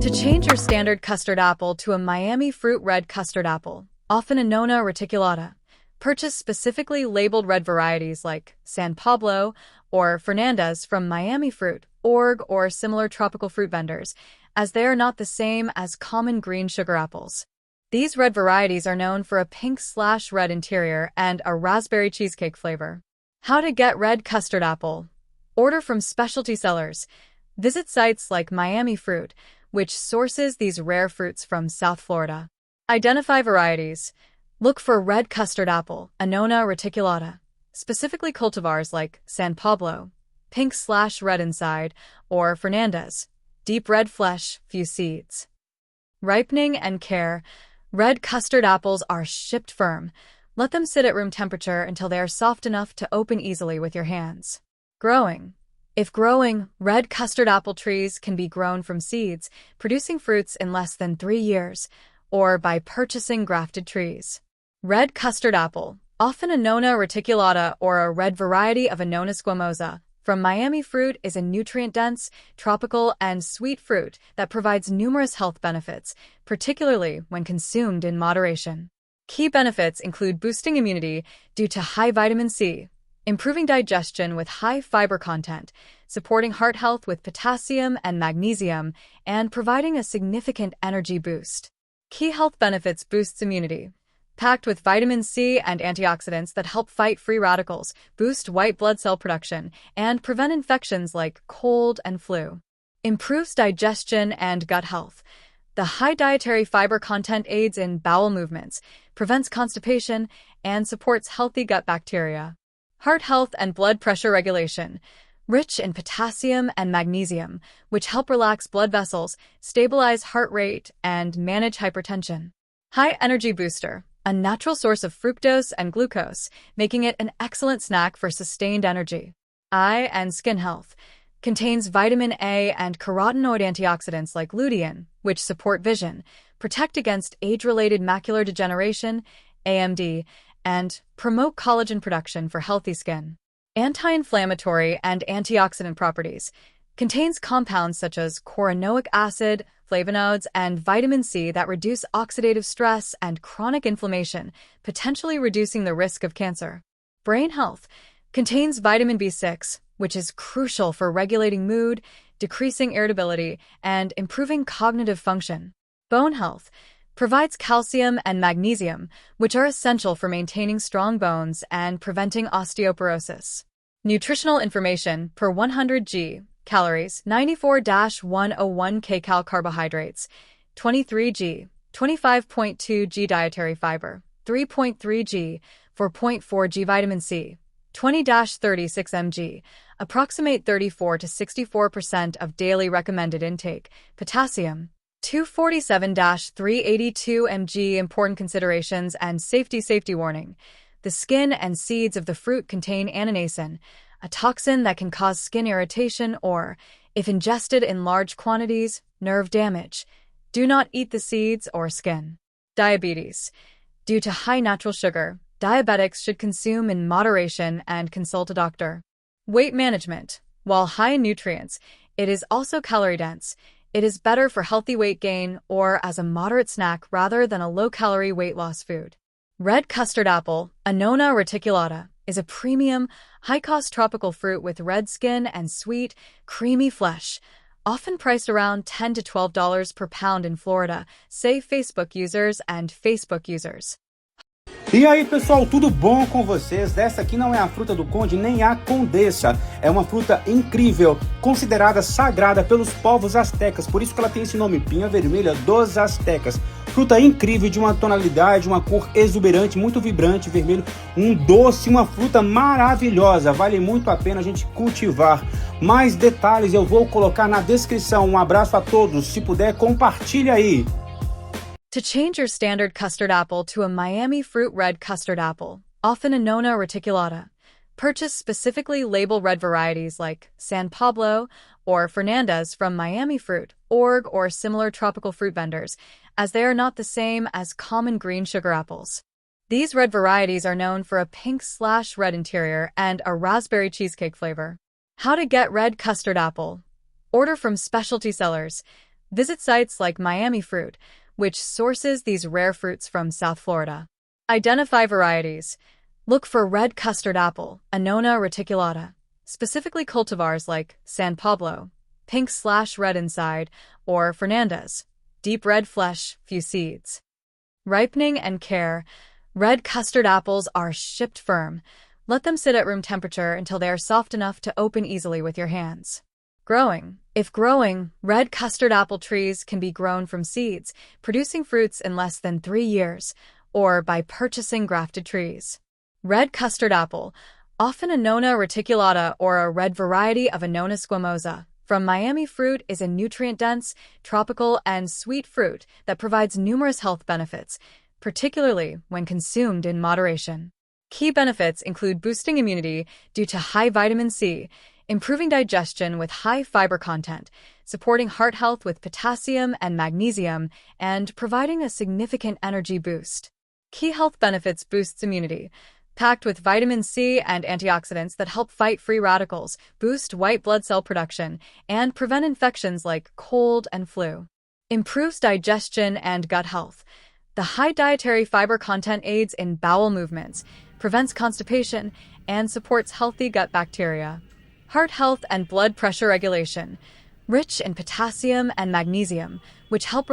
To change your standard custard apple to a Miami fruit red custard apple, often Annona reticulata, purchase specifically labeled red varieties like San Pablo or Fernandez from Miami fruit, org, or similar tropical fruit vendors, as they are not the same as common green sugar apples. These red varieties are known for a pink/red interior and a raspberry cheesecake flavor. How to get red custard apple? Order from specialty sellers. Visit sites like Miami Fruit, which sources these rare fruits from South Florida. Identify varieties. Look for red custard apple, Annona reticulata, specifically cultivars like San Pablo, pink/red inside, or Fernandez, deep red flesh, few seeds. Ripening and care. Red custard apples are shipped firm. Let them sit at room temperature until they are soft enough to open easily with your hands. Growing. If growing, red custard apple trees can be grown from seeds, producing fruits in less than 3 years, or by purchasing grafted trees. Red custard apple, often Annona reticulata or a red variety of Annona squamosa, from Miami Fruit, is a nutrient-dense, tropical, and sweet fruit that provides numerous health benefits, particularly when consumed in moderation. Key benefits include boosting immunity due to high vitamin C, improving digestion with high fiber content, supporting heart health with potassium and magnesium, and providing a significant energy boost. Key health benefits: boosts immunity. Packed with vitamin C and antioxidants that help fight free radicals, boost white blood cell production, and prevent infections like cold and flu. Improves digestion and gut health. The high dietary fiber content aids in bowel movements, prevents constipation, and supports healthy gut bacteria. Heart health and blood pressure regulation. Rich in potassium and magnesium, which help relax blood vessels, stabilize heart rate, and manage hypertension. High energy booster. A natural source of fructose and glucose, making it an excellent snack for sustained energy. Eye and skin health. Contains vitamin A and carotenoid antioxidants like lutein, which support vision, protect against age-related macular degeneration, AMD, and promote collagen production for healthy skin. Anti-inflammatory and antioxidant properties. Contains compounds such as coranoic acid, flavonoids, and vitamin C that reduce oxidative stress and chronic inflammation, potentially reducing the risk of cancer. Brain health. Contains vitamin B6, which is crucial for regulating mood, decreasing irritability, and improving cognitive function. Bone health. Provides calcium and magnesium, which are essential for maintaining strong bones and preventing osteoporosis. Nutritional information per 100 g. Calories: 94-101 kcal carbohydrates, 23 g, 25.2 g dietary fiber, 3.3 g, 4.4 g vitamin C, 20-36 mg, approximate 34 to 64% of daily recommended intake. Potassium: 247-382 mg. Important considerations and safety warning. The skin and seeds of the fruit contain annonacin, a toxin that can cause skin irritation or, if ingested in large quantities, nerve damage. Do not eat the seeds or skin. Diabetes. Due to high natural sugar, diabetics should consume in moderation and consult a doctor. Weight management. While high in nutrients, it is also calorie-dense. It is better for healthy weight gain or as a moderate snack rather than a low-calorie weight loss food. Red custard apple, Annona reticulata, is a premium, high-cost tropical fruit with red skin and sweet, creamy flesh, often priced around $10 to $12 per pound in Florida, say Facebook users and Facebook users. E aí pessoal, tudo bom com vocês? Essa aqui não é a fruta do conde nem a condessa, é uma fruta incrível, considerada sagrada pelos povos astecas, por isso que ela tem esse nome, pinha vermelha dos astecas. Fruta incrível, de uma tonalidade, uma cor exuberante, muito vibrante, vermelho, um doce, uma fruta maravilhosa, vale muito a pena a gente cultivar. Mais detalhes eu vou colocar na descrição. Um abraço a todos, se puder compartilha aí. To change your standard custard apple to a Miami Fruit red custard apple, often Annona reticulata, purchase specifically labeled red varieties like San Pablo or Fernandez from Miami Fruit, org, or similar tropical fruit vendors, as they are not the same as common green sugar apples. These red varieties are known for a pink/red interior and a raspberry cheesecake flavor. How to get red custard apple? Order from specialty sellers. Visit sites like Miami Fruit, which sources these rare fruits from South Florida. Identify varieties. Look for red custard apple, Annona reticulata, specifically cultivars like San Pablo, pink/red inside, or Fernandez, deep red flesh, few seeds. Ripening and care. Red custard apples are shipped firm. Let them sit at room temperature until they are soft enough to open easily with your hands. Growing. If growing, red custard apple trees can be grown from seeds, producing fruits in less than 3 years, or by purchasing grafted trees. Red custard apple, often Annona reticulata or a red variety of Annona squamosa, from Miami Fruit, is a nutrient-dense, tropical, and sweet fruit that provides numerous health benefits, particularly when consumed in moderation. Key benefits include boosting immunity due to high vitamin C, improving digestion with high fiber content, supporting heart health with potassium and magnesium, and providing a significant energy boost. Key health benefits: boosts immunity, packed with vitamin C and antioxidants that help fight free radicals, boost white blood cell production, and prevent infections like cold and flu. Improves digestion and gut health. The high dietary fiber content aids in bowel movements, prevents constipation, and supports healthy gut bacteria. Heart health and blood pressure regulation. Rich in potassium and magnesium, which help